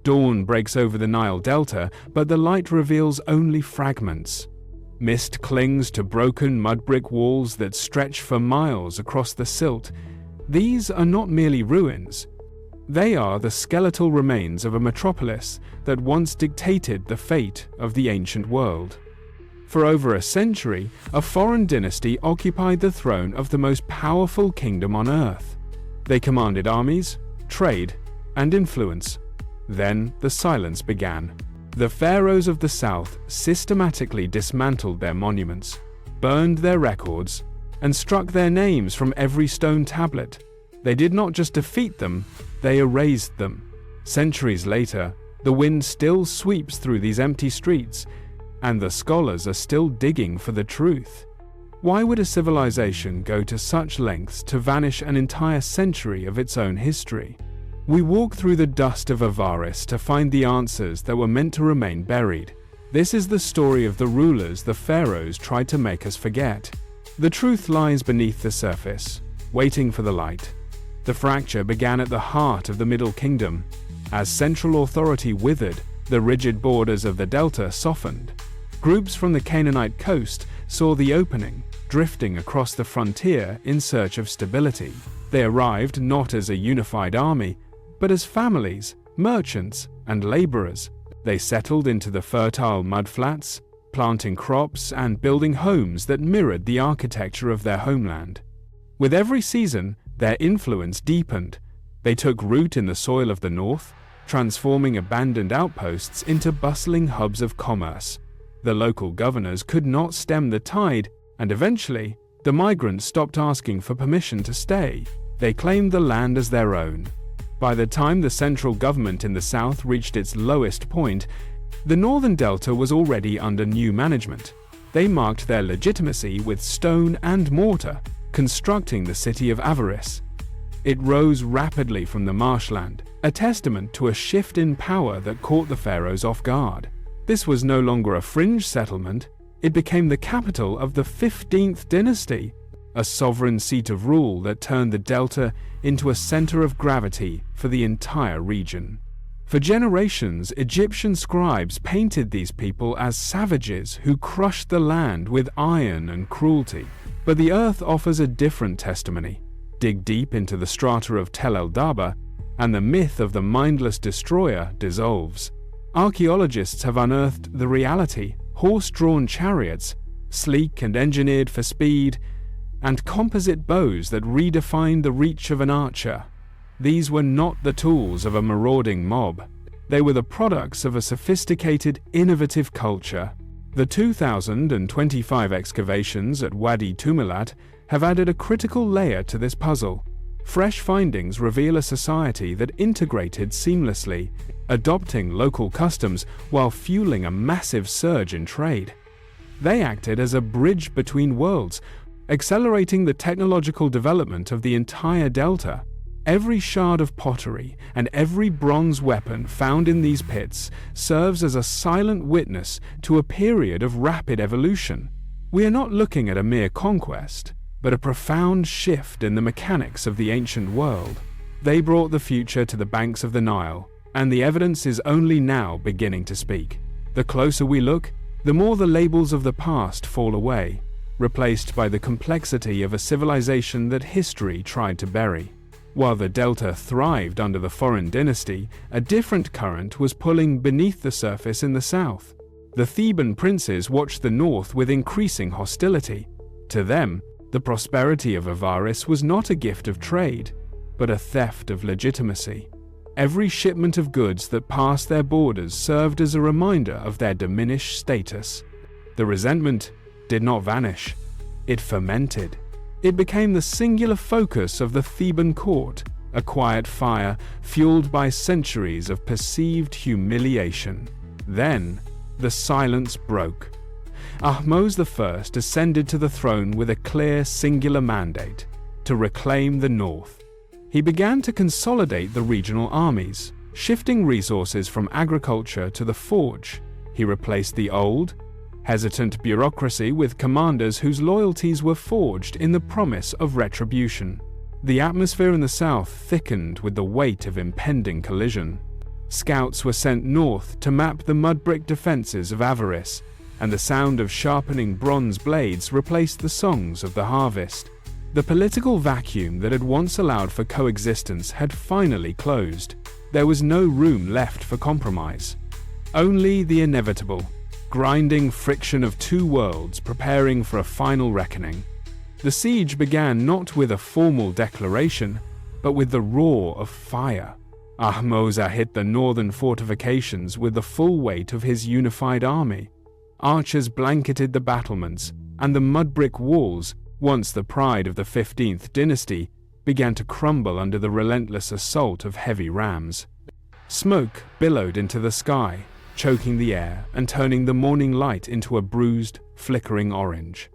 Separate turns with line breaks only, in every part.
Dawn breaks over the Nile Delta, but the light reveals only fragments. Mist clings to broken mud brick walls that stretch for miles across the silt. These are not merely ruins. They are the skeletal remains of a metropolis that once dictated the fate of the ancient world. For over a century, a foreign dynasty occupied the throne of the most powerful kingdom on earth. They commanded armies, trade, and influence. Then the silence began. The pharaohs of the south systematically dismantled their monuments, burned their records, and struck their names from every stone tablet. They did not just defeat them, they erased them. Centuries later, the wind still sweeps through these empty streets, and the scholars are still digging for the truth. Why would a civilization go to such lengths to vanish an entire century of its own history? We walk through the dust of Avaris to find the answers that were meant to remain buried. This is the story of the rulers the pharaohs tried to make us forget. The truth lies beneath the surface, waiting for the light. The fracture began at the heart of the Middle Kingdom. As central authority withered, the rigid borders of the Delta softened. Groups from the Canaanite coast saw the opening, drifting across the frontier in search of stability. They arrived not as a unified army, but as families, merchants, and laborers. They settled into the fertile mudflats, planting crops and building homes that mirrored the architecture of their homeland. With every season, their influence deepened. They took root in the soil of the north, transforming abandoned outposts into bustling hubs of commerce. The local governors could not stem the tide, and eventually, the migrants stopped asking for permission to stay. They claimed the land as their own. By the time the central government in the south reached its lowest point, the northern delta was already under new management. They marked their legitimacy with stone and mortar, constructing the city of Avaris. It rose rapidly from the marshland, a testament to a shift in power that caught the pharaohs off guard. This was no longer a fringe settlement, it became the capital of the 15th dynasty, a sovereign seat of rule that turned the delta into a center of gravity for the entire region. For generations, Egyptian scribes painted these people as savages who crushed the land with iron and cruelty. But the earth offers a different testimony. Dig deep into the strata of Tel el-Daba, and the myth of the mindless destroyer dissolves. Archaeologists have unearthed the reality: horse-drawn chariots, sleek and engineered for speed, and composite bows that redefined the reach of an archer. These were not the tools of a marauding mob. They were the products of a sophisticated, innovative culture. The 2025 excavations at Wadi Tumilat have added a critical layer to this puzzle. Fresh findings reveal a society that integrated seamlessly, adopting local customs while fueling a massive surge in trade. They acted as a bridge between worlds, accelerating the technological development of the entire delta. Every shard of pottery and every bronze weapon found in these pits serves as a silent witness to a period of rapid evolution. We are not looking at a mere conquest, but a profound shift in the mechanics of the ancient world. They brought the future to the banks of the Nile, and the evidence is only now beginning to speak. The closer we look, the more the labels of the past fall away, replaced by the complexity of a civilization that history tried to bury. While the delta thrived under the foreign dynasty, a different current was pulling beneath the surface in the south. The Theban princes watched the north with increasing hostility. To them, the prosperity of Avaris was not a gift of trade, but a theft of legitimacy. Every shipment of goods that passed their borders served as a reminder of their diminished status. The resentment did not vanish, it fermented. It became the singular focus of the Theban court, a quiet fire fueled by centuries of perceived humiliation. Then, the silence broke. Ahmose I ascended to the throne with a clear, singular mandate: to reclaim the north. He began to consolidate the regional armies, shifting resources from agriculture to the forge. He replaced the old, hesitant bureaucracy with commanders whose loyalties were forged in the promise of retribution. The atmosphere in the south thickened with the weight of impending collision. Scouts were sent north to map the mud brick defenses of Avaris, and the sound of sharpening bronze blades replaced the songs of the harvest. The political vacuum that had once allowed for coexistence had finally closed. There was no room left for compromise. Only the inevitable, grinding friction of two worlds preparing for a final reckoning. The siege began not with a formal declaration, but with the roar of fire. Ahmosa hit the northern fortifications with the full weight of his unified army. Archers blanketed the battlements, and the mud brick walls, once the pride of the 15th dynasty, began to crumble under the relentless assault of heavy rams. Smoke billowed into the sky, choking the air and turning the morning light into a bruised, flickering orange.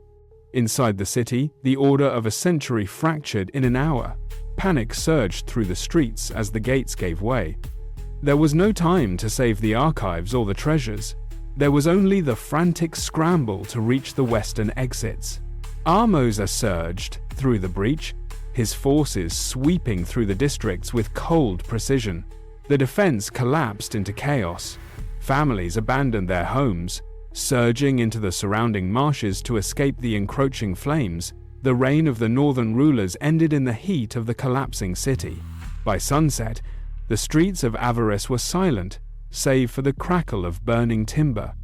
Inside the city, the order of a century fractured in an hour. Panic surged through the streets as the gates gave way. There was no time to save the archives or the treasures. There was only the frantic scramble to reach the western exits. Ahmosa surged through the breach, his forces sweeping through the districts with cold precision. The defense collapsed into chaos. Families abandoned their homes, surging into the surrounding marshes to escape the encroaching flames. The reign of the northern rulers ended in the heat of the collapsing city. By sunset, the streets of Avaris were silent, save for the crackle of burning timber.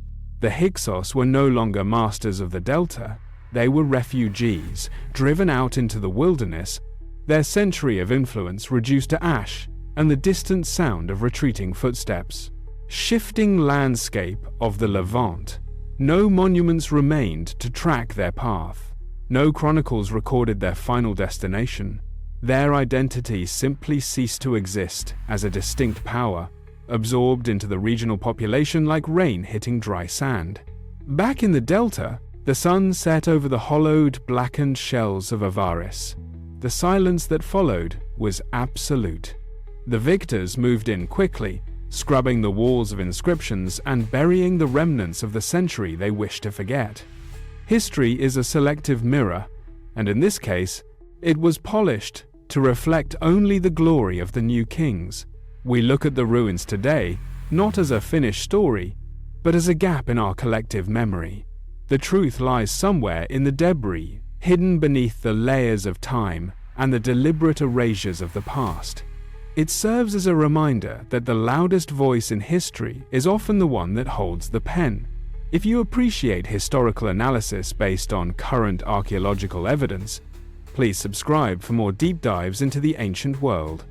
The Hyksos were no longer masters of the delta. They were refugees, driven out into the wilderness, their century of influence reduced to ash and the distant sound of retreating footsteps. Shifting landscape of the Levant. No monuments remained to track their path. No chronicles recorded their final destination. Their identity simply ceased to exist as a distinct power, absorbed into the regional population like rain hitting dry sand. Back in the delta, the sun set over the hollowed, blackened shells of Avaris. The silence that followed was absolute. The victors moved in quickly, scrubbing the walls of inscriptions and burying the remnants of the century they wished to forget. History is a selective mirror, and in this case, it was polished to reflect only the glory of the new kings. We look at the ruins today, not as a finished story, but as a gap in our collective memory. The truth lies somewhere in the debris, hidden beneath the layers of time and the deliberate erasures of the past. It serves as a reminder that the loudest voice in history is often the one that holds the pen. If you appreciate historical analysis based on current archaeological evidence, please subscribe for more deep dives into the ancient world.